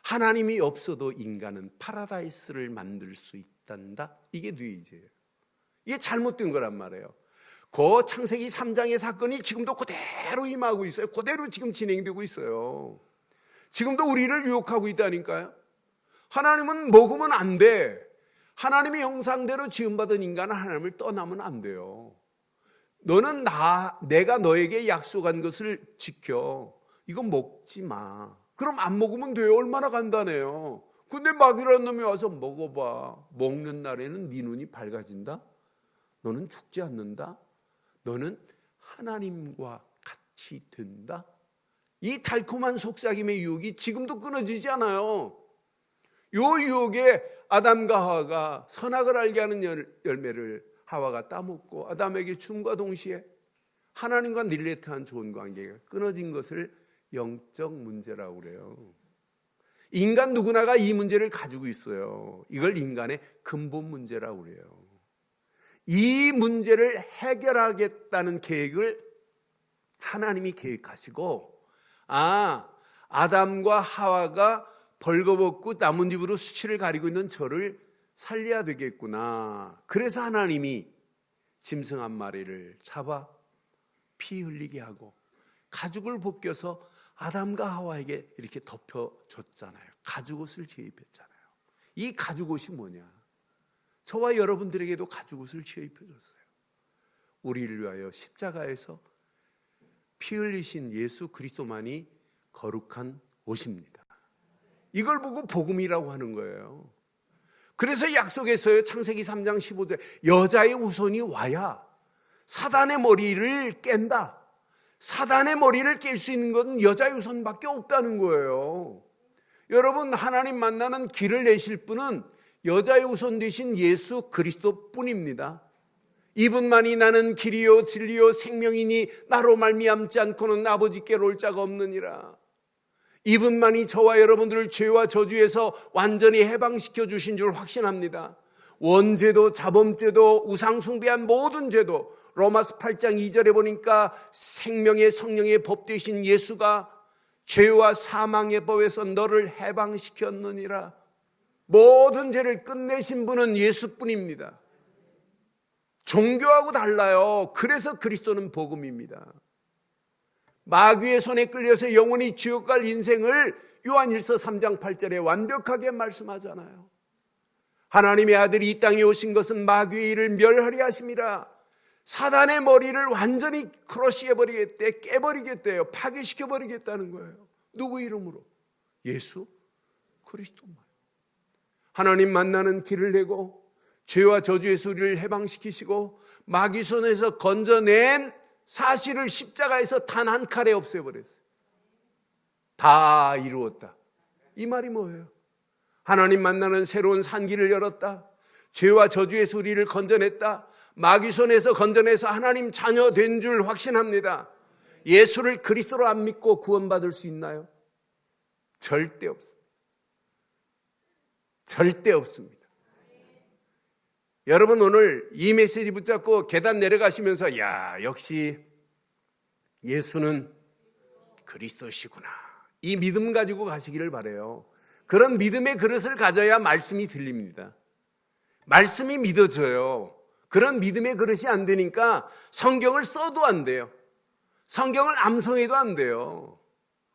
하나님이 없어도 인간은 파라다이스를 만들 수 있단다. 이게 뉴에이지예요. 이게 잘못된 거란 말이에요. 그 창세기 3장의 사건이 지금도 그대로 임하고 있어요. 그대로 지금 진행되고 있어요. 지금도 우리를 유혹하고 있다니까요. 하나님은 먹으면 안 돼. 하나님의 형상대로 지음받은 인간은 하나님을 떠나면 안 돼요. 너는 내가 너에게 약속한 것을 지켜. 이거 먹지 마. 그럼 안 먹으면 돼요. 얼마나 간단해요. 근데 마귀라는 놈이 와서 먹어봐. 먹는 날에는 네 눈이 밝아진다. 너는 죽지 않는다. 너는 하나님과 같이 된다. 이 달콤한 속삭임의 유혹이 지금도 끊어지지 않아요. 요 유혹에 아담과 하와가 선악을 알게 하는 열매를 하와가 따먹고 아담에게 줌과 동시에 하나님과 릴레이트한 좋은 관계가 끊어진 것을 영적 문제라고 그래요. 인간 누구나가 이 문제를 가지고 있어요. 이걸 인간의 근본 문제라고 그래요. 이 문제를 해결하겠다는 계획을 하나님이 계획하시고, 아담과 하와가 벌거벗고 나뭇잎으로 수치를 가리고 있는 저를 살려야 되겠구나. 그래서 하나님이 짐승 한 마리를 잡아 피 흘리게 하고 가죽을 벗겨서 아담과 하와에게 이렇게 덮여줬잖아요. 가죽옷을 제입했잖아요. 이 가죽옷이 뭐냐? 저와 여러분들에게도 가죽옷을 제입해줬어요. 우리를 위하여 십자가에서 피 흘리신 예수 그리스도만이 거룩한 옷입니다. 이걸 보고 복음이라고 하는 거예요. 그래서 약속했어요. 창세기 3장 15절 여자의 후손이 와야 사단의 머리를 깬다. 사단의 머리를 깰 수 있는 것은 여자의 후손밖에 없다는 거예요. 여러분, 하나님 만나는 길을 내실 분은 여자의 후손 되신 예수 그리스도뿐입니다. 이분만이 나는 길이요 진리요 생명이니 나로 말미암지 않고는 아버지께로 올 자가 없느니라. 이분만이 저와 여러분들을 죄와 저주에서 완전히 해방시켜 주신 줄 확신합니다. 원죄도 자범죄도 우상숭배한 모든 죄도 로마서 8장 2절에 보니까 생명의 성령의 법 되신 예수가 죄와 사망의 법에서 너를 해방시켰느니라. 모든 죄를 끝내신 분은 예수뿐입니다. 종교하고 달라요. 그래서 그리스도는 복음입니다. 마귀의 손에 끌려서 영원히 지옥 갈 인생을 요한일서 3장 8절에 완벽하게 말씀하잖아요. 하나님의 아들이 이 땅에 오신 것은 마귀의 일을 멸하리 하심이라. 사단의 머리를 완전히 크러쉬해버리겠대, 깨버리겠대요. 파괴시켜버리겠다는 거예요. 누구 이름으로? 예수 그리스도만. 하나님 만나는 길을 내고 죄와 저주에서 우리를 해방시키시고 마귀 손에서 건져낸 사실을 십자가에서 단 한 칼에 없애버렸어요. 다 이루었다. 이 말이 뭐예요? 하나님 만나는 새로운 산길을 열었다. 죄와 저주에서 우리를 건져냈다. 마귀 손에서 건져내서 하나님 자녀 된 줄 확신합니다. 예수를 그리스도로 안 믿고 구원받을 수 있나요? 절대 없습니다. 절대 없습니다. 여러분, 오늘 이 메시지 붙잡고 계단 내려가시면서 역시 예수는 그리스도시구나, 이 믿음 가지고 가시기를 바라요. 그런 믿음의 그릇을 가져야 말씀이 들립니다. 말씀이 믿어져요. 그런 믿음의 그릇이 안 되니까 성경을 써도 안 돼요. 성경을 암송해도 안 돼요.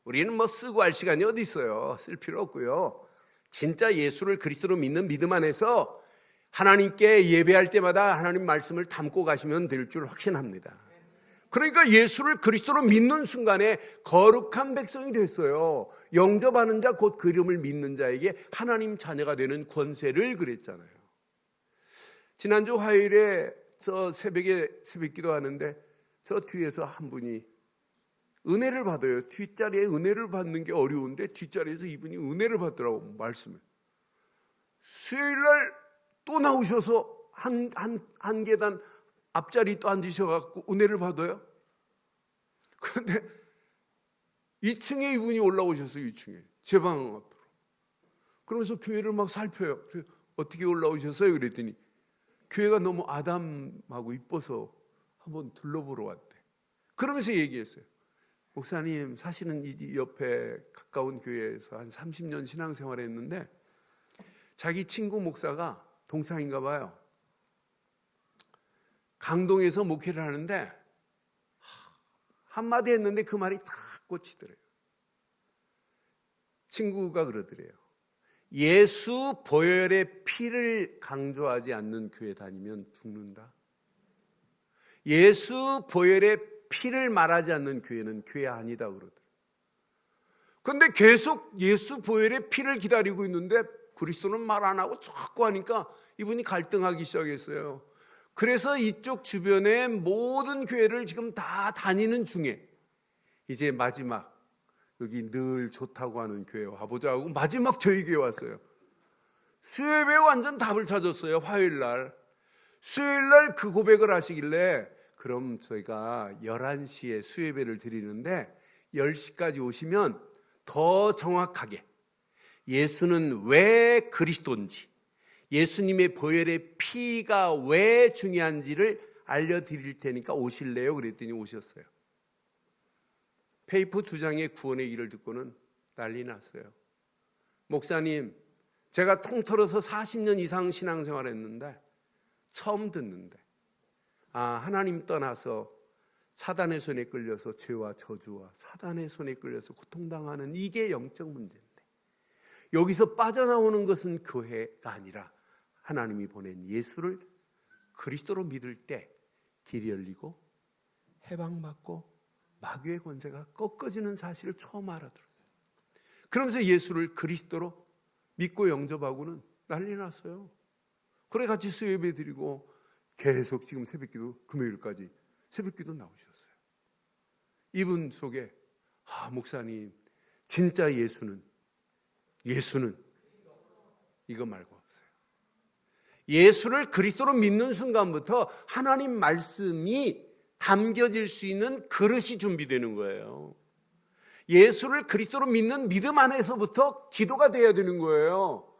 우리는 쓰고 할 시간이 어디 있어요. 쓸 필요 없고요. 진짜 예수를 그리스도로 믿는 믿음 안에서 하나님께 예배할 때마다 하나님 말씀을 담고 가시면 될 줄 확신합니다. 그러니까 예수를 그리스도로 믿는 순간에 거룩한 백성이 됐어요. 영접하는 자 곧 그 이름을 믿는 자에게 하나님 자녀가 되는 권세를 그랬잖아요. 지난주 화요일에 저 새벽에 새벽기도 하는데 저 뒤에서 한 분이 은혜를 받아요. 뒷자리에 은혜를 받는 게 어려운데 뒷자리에서 이분이 은혜를 받더라고, 말씀을. 수요일날 또 나오셔서 한 계단 앞자리 또 앉으셔갖고 은혜를 받아요. 그런데 2층에 이분이 올라오셨어요. 2층에 제 방 앞으로. 그러면서 교회를 막 살펴요. 어떻게 올라오셨어요? 그랬더니 교회가 너무 아담하고 이뻐서 한번 둘러보러 왔대. 그러면서 얘기했어요. 목사님, 사실은 이 옆에 가까운 교회에서 한 30년 신앙생활을 했는데 자기 친구 목사가 동창인가 봐요. 강동에서 목회를 하는데 한마디 했는데 그 말이 다 꽂히더래요. 친구가 그러더래요. 예수 보혈의 피를 강조하지 않는 교회 다니면 죽는다. 예수 보혈의 피를 말하지 않는 교회는 교회 아니다 그러더래요. 그런데 계속 예수 보혈의 피를 기다리고 있는데 그리스도는 말 안 하고 자꾸 하니까 이분이 갈등하기 시작했어요. 그래서 이쪽 주변의 모든 교회를 지금 다 다니는 중에 이제 마지막 여기 늘 좋다고 하는 교회 와보자 하고 마지막 저희 교회 왔어요. 수요일에 완전 답을 찾았어요. 화요일날. 수요일날 그 고백을 하시길래 그럼 저희가 11시에 수요예배를 드리는데 10시까지 오시면 더 정확하게 예수는 왜 그리스도인지, 예수님의 보혈의 피가 왜 중요한지를 알려드릴 테니까 오실래요? 그랬더니 오셨어요. 페이퍼 2장의 구원의 길을 듣고는 난리 났어요. 목사님, 제가 통틀어서 40년 이상 신앙생활 했는데 처음 듣는데 하나님 떠나서 사단의 손에 끌려서 죄와 저주와 사단의 손에 끌려서 고통당하는 이게 영적 문제인데 여기서 빠져나오는 것은 교회가 아니라 하나님이 보낸 예수를 그리스도로 믿을 때 길이 열리고 해방받고 마귀의 권세가 꺾어지는 사실을 처음 알아들어요. 그러면서 예수를 그리스도로 믿고 영접하고는 난리 났어요. 그래 같이 수요예배 드리고 계속 지금 새벽기도 금요일까지 새벽기도 나오셨어요. 이분 속에 목사님 진짜 예수는 이거 말고 없어요. 예수를 그리스도로 믿는 순간부터 하나님 말씀이 담겨질 수 있는 그릇이 준비되는 거예요. 예수를 그리스도로 믿는 믿음 안에서부터 기도가 돼야 되는 거예요.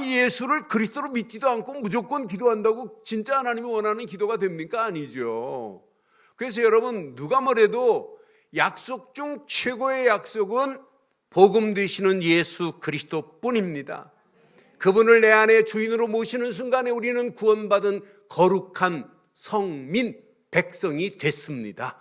예수를 그리스도로 믿지도 않고 무조건 기도한다고 진짜 하나님이 원하는 기도가 됩니까? 아니죠. 그래서 여러분 누가 뭐래도 약속 중 최고의 약속은 복음 되시는 예수 그리스도뿐입니다. 그분을 내 안에 주인으로 모시는 순간에 우리는 구원받은 거룩한 성민, 백성이 됐습니다.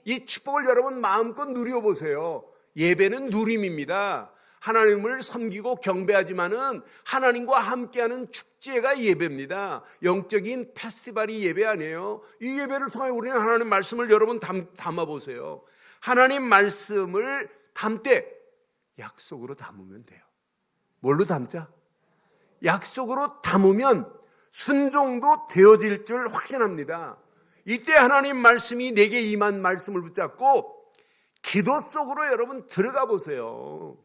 이 축복을 여러분 마음껏 누려보세요. 예배는 누림입니다. 하나님을 섬기고 경배하지만은 하나님과 함께하는 축제가 예배입니다. 영적인 페스티벌이 예배 아니에요. 이 예배를 통해 우리는 하나님 말씀을 여러분 담아보세요. 하나님 말씀을 담되 약속으로 담으면 돼요. 뭘로 담자? 약속으로 담으면 순종도 되어질 줄 확신합니다. 이때 하나님 말씀이 내게 임한 말씀을 붙잡고 기도 속으로 여러분 들어가 보세요.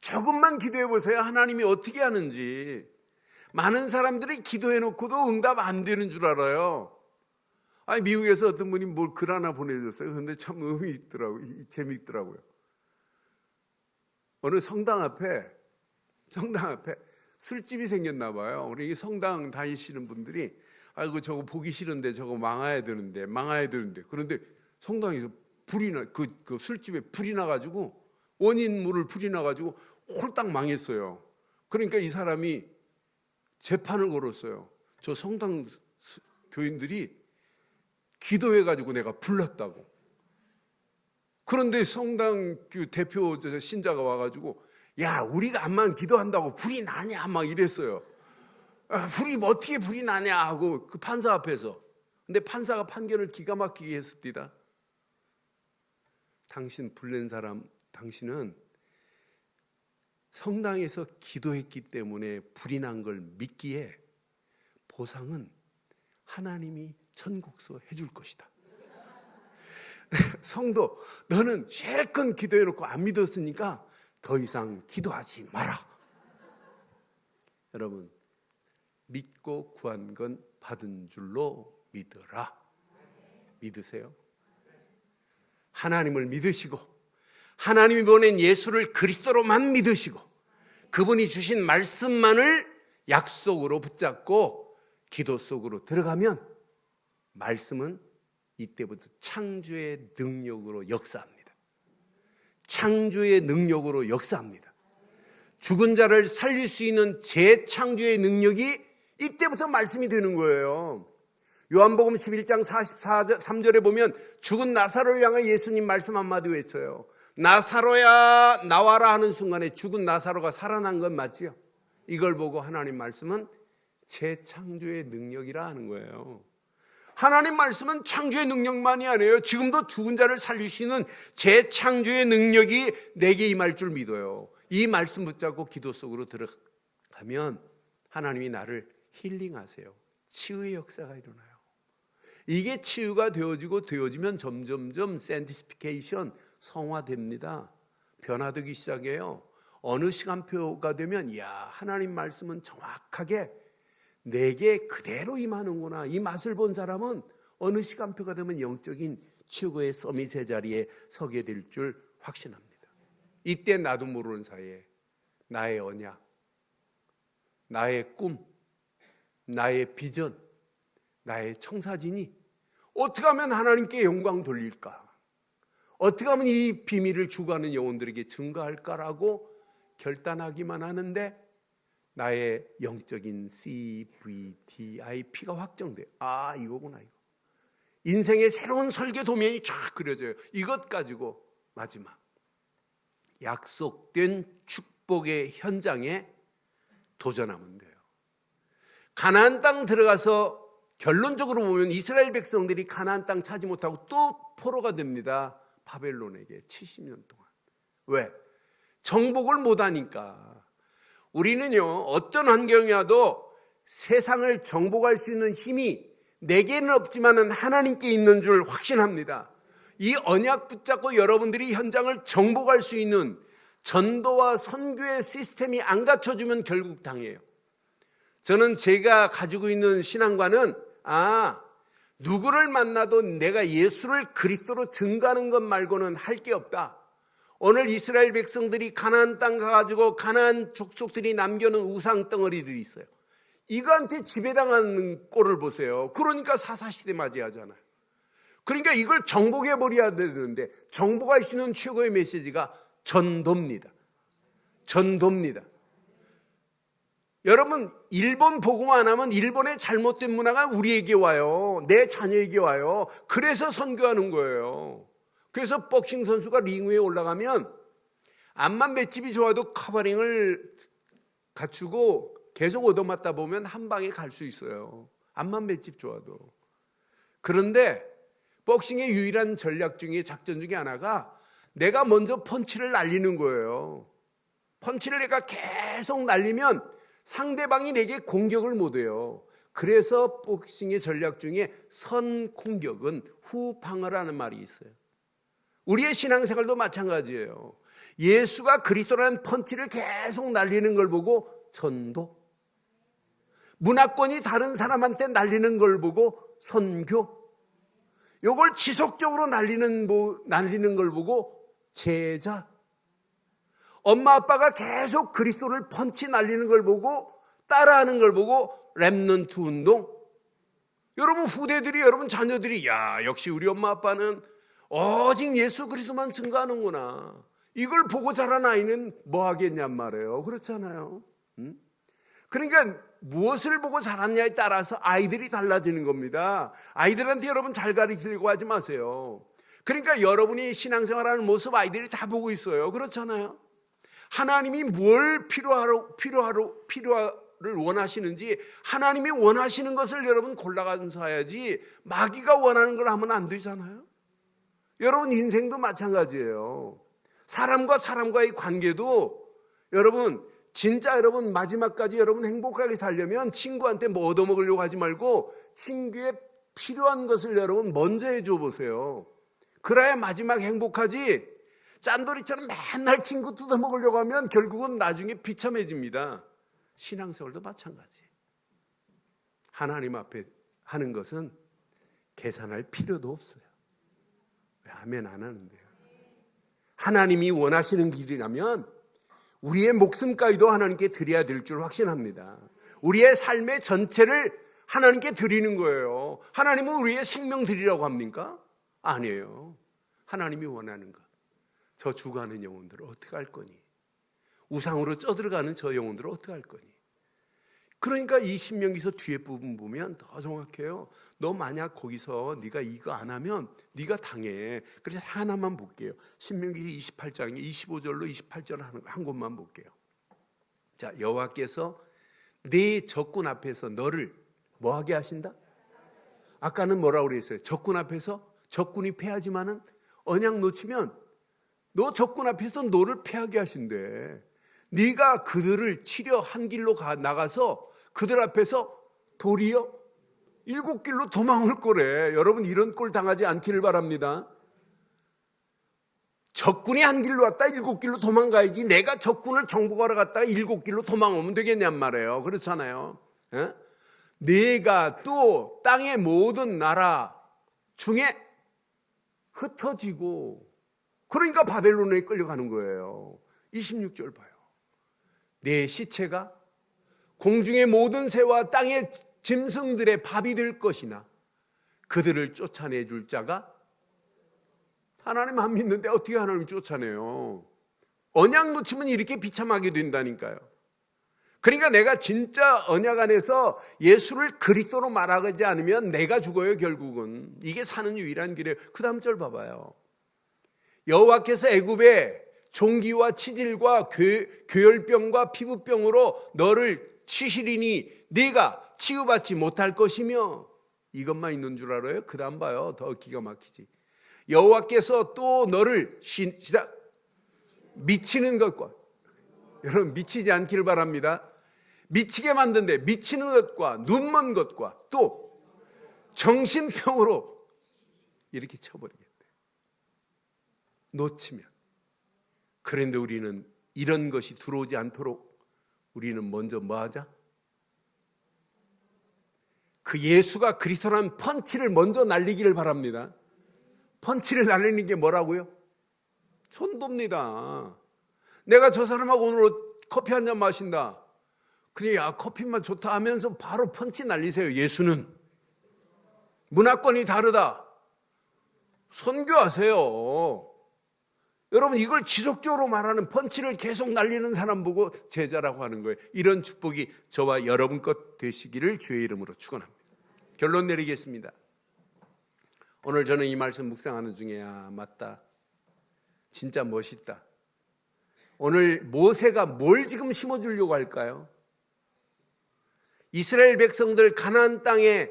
조금만 기도해 보세요. 하나님이 어떻게 하는지. 많은 사람들이 기도해 놓고도 응답 안 되는 줄 알아요. 미국에서 어떤 분이 뭘 글 하나 보내줬어요. 그런데 참 의미 있더라고요. 재미있더라고요. 어느 성당 앞에 술집이 생겼나 봐요. 우리 성당 다니시는 분들이 저거 보기 싫은데 저거 망해야 되는데. 그런데 성당에서 그 술집에 불이 나가지고 원인물을 불이 나가지고 홀딱 망했어요. 그러니까 이 사람이 재판을 걸었어요. 저 성당 교인들이 기도해가지고 내가 불렀다고. 그런데 성당 대표 신자가 와가지고 야 우리가 암만 기도한다고 불이 나냐 막 이랬어요. 불이 어떻게 불이 나냐 하고 그 판사 앞에서. 근데 판사가 판결을 기가 막히게 했습니다. 당신 불낸 사람, 당신은 성당에서 기도했기 때문에 불이 난 걸 믿기에 보상은 하나님이 천국서 해줄 것이다. 성도, 너는 실컷 기도해놓고 안 믿었으니까 더 이상 기도하지 마라. 여러분, 믿고 구한 건 받은 줄로 믿으라. 믿으세요? 하나님을 믿으시고 하나님이 보낸 예수를 그리스도로만 믿으시고 그분이 주신 말씀만을 약속으로 붙잡고 기도 속으로 들어가면 말씀은 이때부터 창조의 능력으로 역사합니다. 창조의 능력으로 역사합니다. 죽은 자를 살릴 수 있는 재창조의 능력이 이때부터 말씀이 되는 거예요. 요한복음 11장 43절에 보면 죽은 나사로를 향해 예수님 말씀 한마디 외쳐요. 나사로야 나와라 하는 순간에 죽은 나사로가 살아난 건 맞지요? 이걸 보고 하나님 말씀은 재창조의 능력이라 하는 거예요. 하나님 말씀은 창조의 능력만이 아니에요. 지금도 죽은 자를 살리시는 재창조의 능력이 내게 임할 줄 믿어요. 이 말씀 붙잡고 기도 속으로 들어가면 하나님이 나를 힐링하세요. 치유의 역사가 일어나요. 이게 치유가 되어지면 점점점 sanctification, 성화됩니다. 변화되기 시작해요. 어느 시간표가 되면 하나님 말씀은 정확하게 내게 그대로 임하는구나. 이 맛을 본 사람은 어느 시간표가 되면 영적인 치유의 서밋의 자리에 서게 될 줄 확신합니다. 이때 나도 모르는 사이에 나의 언약, 나의 꿈, 나의 비전, 나의 청사진이 어떻게 하면 하나님께 영광 돌릴까? 어떻게 하면 이 비밀을 주관하는 영혼들에게 증가할까라고 결단하기만 하는데 나의 영적인 CVDIP가 확정돼요. 이거구나 이거. 인생의 새로운 설계 도면이 쫙 그려져요. 이것 가지고 마지막 약속된 축복의 현장에 도전하면 돼요. 가나안 땅 들어가서 결론적으로 보면 이스라엘 백성들이 가나안 땅 차지 못하고 또 포로가 됩니다. 바벨론에게 70년 동안. 왜? 정복을 못하니까. 우리는요, 어떤 환경이라도 세상을 정복할 수 있는 힘이 내게는 없지만 하나님께 있는 줄 확신합니다. 이 언약 붙잡고 여러분들이 현장을 정복할 수 있는 전도와 선교의 시스템이 안 갖춰주면 결국 당해요. 저는 제가 가지고 있는 신앙관은 누구를 만나도 내가 예수를 그리스도로 증거하는 것 말고는 할 게 없다. 오늘 이스라엘 백성들이 가나안 땅 가가지고 가나안 족속들이 남겨놓은 우상 덩어리들이 있어요. 이거한테 지배당하는 꼴을 보세요. 그러니까 사사시대 맞이하잖아요. 그러니까 이걸 정복해버려야 되는데 정복할 수 있는 최고의 메시지가 전도입니다. 전도입니다. 여러분, 일본 복음 안 하면 일본의 잘못된 문화가 우리에게 와요. 내 자녀에게 와요. 그래서 선교하는 거예요. 그래서 복싱 선수가 링 위에 올라가면 암만 맷집이 좋아도 커버링을 갖추고 계속 얻어맞다 보면 한 방에 갈 수 있어요. 암만 맷집 좋아도. 그런데 복싱의 유일한 전략 중에 작전 중에 하나가 내가 먼저 펀치를 날리는 거예요. 펀치를 내가 계속 날리면 상대방이 내게 공격을 못해요. 그래서 복싱의 전략 중에 선 공격은 후 방어라는 말이 있어요. 우리의 신앙생활도 마찬가지예요. 예수가 그리스도라는 펀치를 계속 날리는 걸 보고 전도, 문화권이 다른 사람한테 날리는 걸 보고 선교, 이걸 지속적으로 날리는 걸 보고 제자, 엄마 아빠가 계속 그리스도를 펀치 날리는 걸 보고 따라하는 걸 보고 렘넌트 운동. 여러분 후대들이 여러분 자녀들이 역시 우리 엄마 아빠는 오직 예수 그리스도만 증거하는구나. 이걸 보고 자란 아이는 뭐 하겠냔 말이에요. 그렇잖아요. 그러니까 무엇을 보고 자랐냐에 따라서 아이들이 달라지는 겁니다. 아이들한테 여러분 잘 가르치려고 하지 마세요. 그러니까 여러분이 신앙생활하는 모습 아이들이 다 보고 있어요. 그렇잖아요. 하나님이 뭘 필요를 원하시는지 하나님이 원하시는 것을 여러분 골라가면서 해야지 마귀가 원하는 걸 하면 안 되잖아요. 여러분 인생도 마찬가지예요. 사람과 사람과의 관계도 여러분 진짜 여러분 마지막까지 여러분 행복하게 살려면 친구한테 뭐 얻어먹으려고 하지 말고 친구의 필요한 것을 여러분 먼저 해줘 보세요. 그래야 마지막 행복하지. 짠돌이처럼 맨날 친구 뜯어먹으려고 하면 결국은 나중에 비참해집니다. 신앙생활도 마찬가지. 하나님 앞에 하는 것은 계산할 필요도 없어요. 왜 아멘 안 하는데요? 하나님이 원하시는 길이라면 우리의 목숨까지도 하나님께 드려야 될 줄 확신합니다. 우리의 삶의 전체를 하나님께 드리는 거예요. 하나님은 우리의 생명 드리라고 합니까? 아니에요. 하나님이 원하는 것. 저 죽어가는 영혼들을 어떻게 할 거니? 우상으로 쪄들어가는 저 영혼들을 어떻게 할 거니? 그러니까 이 신명기서 뒤에 부분 보면 더 정확해요. 너 만약 거기서 네가 이거 안 하면 네가 당해. 그래서 하나만 볼게요. 신명기 28장에 25절로 28절 한 곳만 볼게요. 자, 여호와께서 네 적군 앞에서 너를 뭐하게 하신다? 아까는 뭐라고 그랬어요? 적군 앞에서 적군이 패하지만은 언약 놓치면 너 적군 앞에서 너를 패하게 하신대. 네가 그들을 치려 한 길로 나가서 그들 앞에서 도리어 7길로 도망을 거래. 여러분 이런 꼴 당하지 않기를 바랍니다. 적군이 한 길로 왔다 7길로 도망가야지 내가 적군을 정복하러 갔다가 7길로 도망오면 되겠냔 말이에요. 그렇잖아요. 에? 네가 또 땅의 모든 나라 중에 흩어지고 그러니까 바벨론에 끌려가는 거예요. 26절 봐요. 내 시체가 공중의 모든 새와 땅의 짐승들의 밥이 될 것이나 그들을 쫓아내줄 자가 하나님 안 믿는데 어떻게 하나님 쫓아내요? 언약 놓치면 이렇게 비참하게 된다니까요. 그러니까 내가 진짜 언약 안에서 예수를 그리스도로 말하지 않으면 내가 죽어요. 결국은 이게 사는 유일한 길이에요. 그 다음 절 봐봐요. 여호와께서 애굽에 종기와 치질과 괴혈병과 피부병으로 너를 치시리니 네가 치유받지 못할 것이며 이것만 있는 줄 알아요? 그 다음 봐요. 더 기가 막히지. 여호와께서 또 너를 미치는 것과 여러분 미치지 않기를 바랍니다. 미치게 만든데 미치는 것과 눈먼 것과 또 정신병으로 이렇게 쳐버리겠대. 놓치면. 그런데 우리는 이런 것이 들어오지 않도록 우리는 먼저 뭐 하자? 그 예수가 그리스도라는 펀치를 먼저 날리기를 바랍니다. 펀치를 날리는 게 뭐라고요? 손돕니다. 내가 저 사람하고 오늘 커피 한 잔 마신다. 그래, 야, 커피만 좋다 하면서 바로 펀치 날리세요. 예수는 문화권이 다르다. 선교하세요. 여러분 이걸 지속적으로 말하는 펀치를 계속 날리는 사람 보고 제자라고 하는 거예요. 이런 축복이 저와 여러분 것 되시기를 주의 이름으로 축원합니다. 결론 내리겠습니다. 오늘 저는 이 말씀 묵상하는 중에 맞다. 진짜 멋있다. 오늘 모세가 뭘 지금 심어주려고 할까요? 이스라엘 백성들 가나안 땅에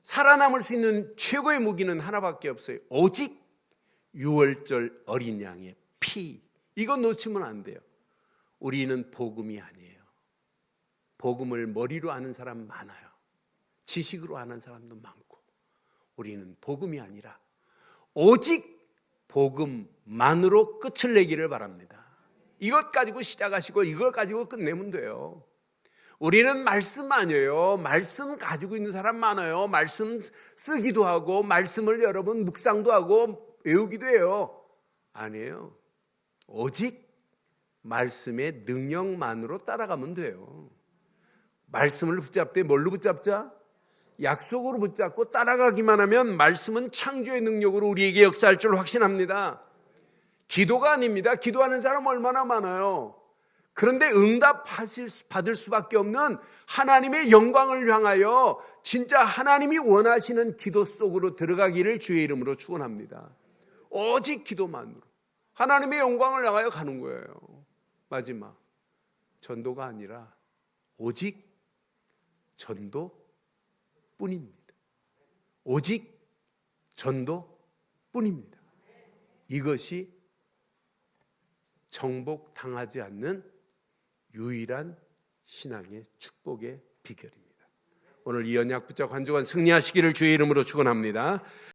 살아남을 수 있는 최고의 무기는 하나밖에 없어요. 오직 6월절 어린 양의 피. 이거 놓치면 안 돼요. 우리는 복음이 아니에요. 복음을 머리로 아는 사람 많아요. 지식으로 아는 사람도 많고. 우리는 복음이 아니라 오직 복음만으로 끝을 내기를 바랍니다. 이것 가지고 시작하시고 이걸 가지고 끝내면 돼요. 우리는 말씀 아니에요. 말씀 가지고 있는 사람 많아요. 말씀 쓰기도 하고 말씀을 여러분 묵상도 하고 외우기도 해요. 아니에요. 오직 말씀의 능력만으로 따라가면 돼요. 말씀을 붙잡되 뭘로 붙잡자? 약속으로 붙잡고 따라가기만 하면 말씀은 창조의 능력으로 우리에게 역사할 줄 확신합니다. 기도가 아닙니다. 기도하는 사람 얼마나 많아요. 그런데 응답 받을 수밖에 없는 하나님의 영광을 향하여 진짜 하나님이 원하시는 기도 속으로 들어가기를 주의 이름으로 축원합니다. 오직 기도만으로 하나님의 영광을 향하여 가는 거예요. 마지막 전도가 아니라 오직 전도뿐입니다. 오직 전도뿐입니다. 이것이 정복당하지 않는 유일한 신앙의 축복의 비결입니다. 오늘 이 언약 붙잡고 한 주간 승리하시기를 주의 이름으로 축원합니다.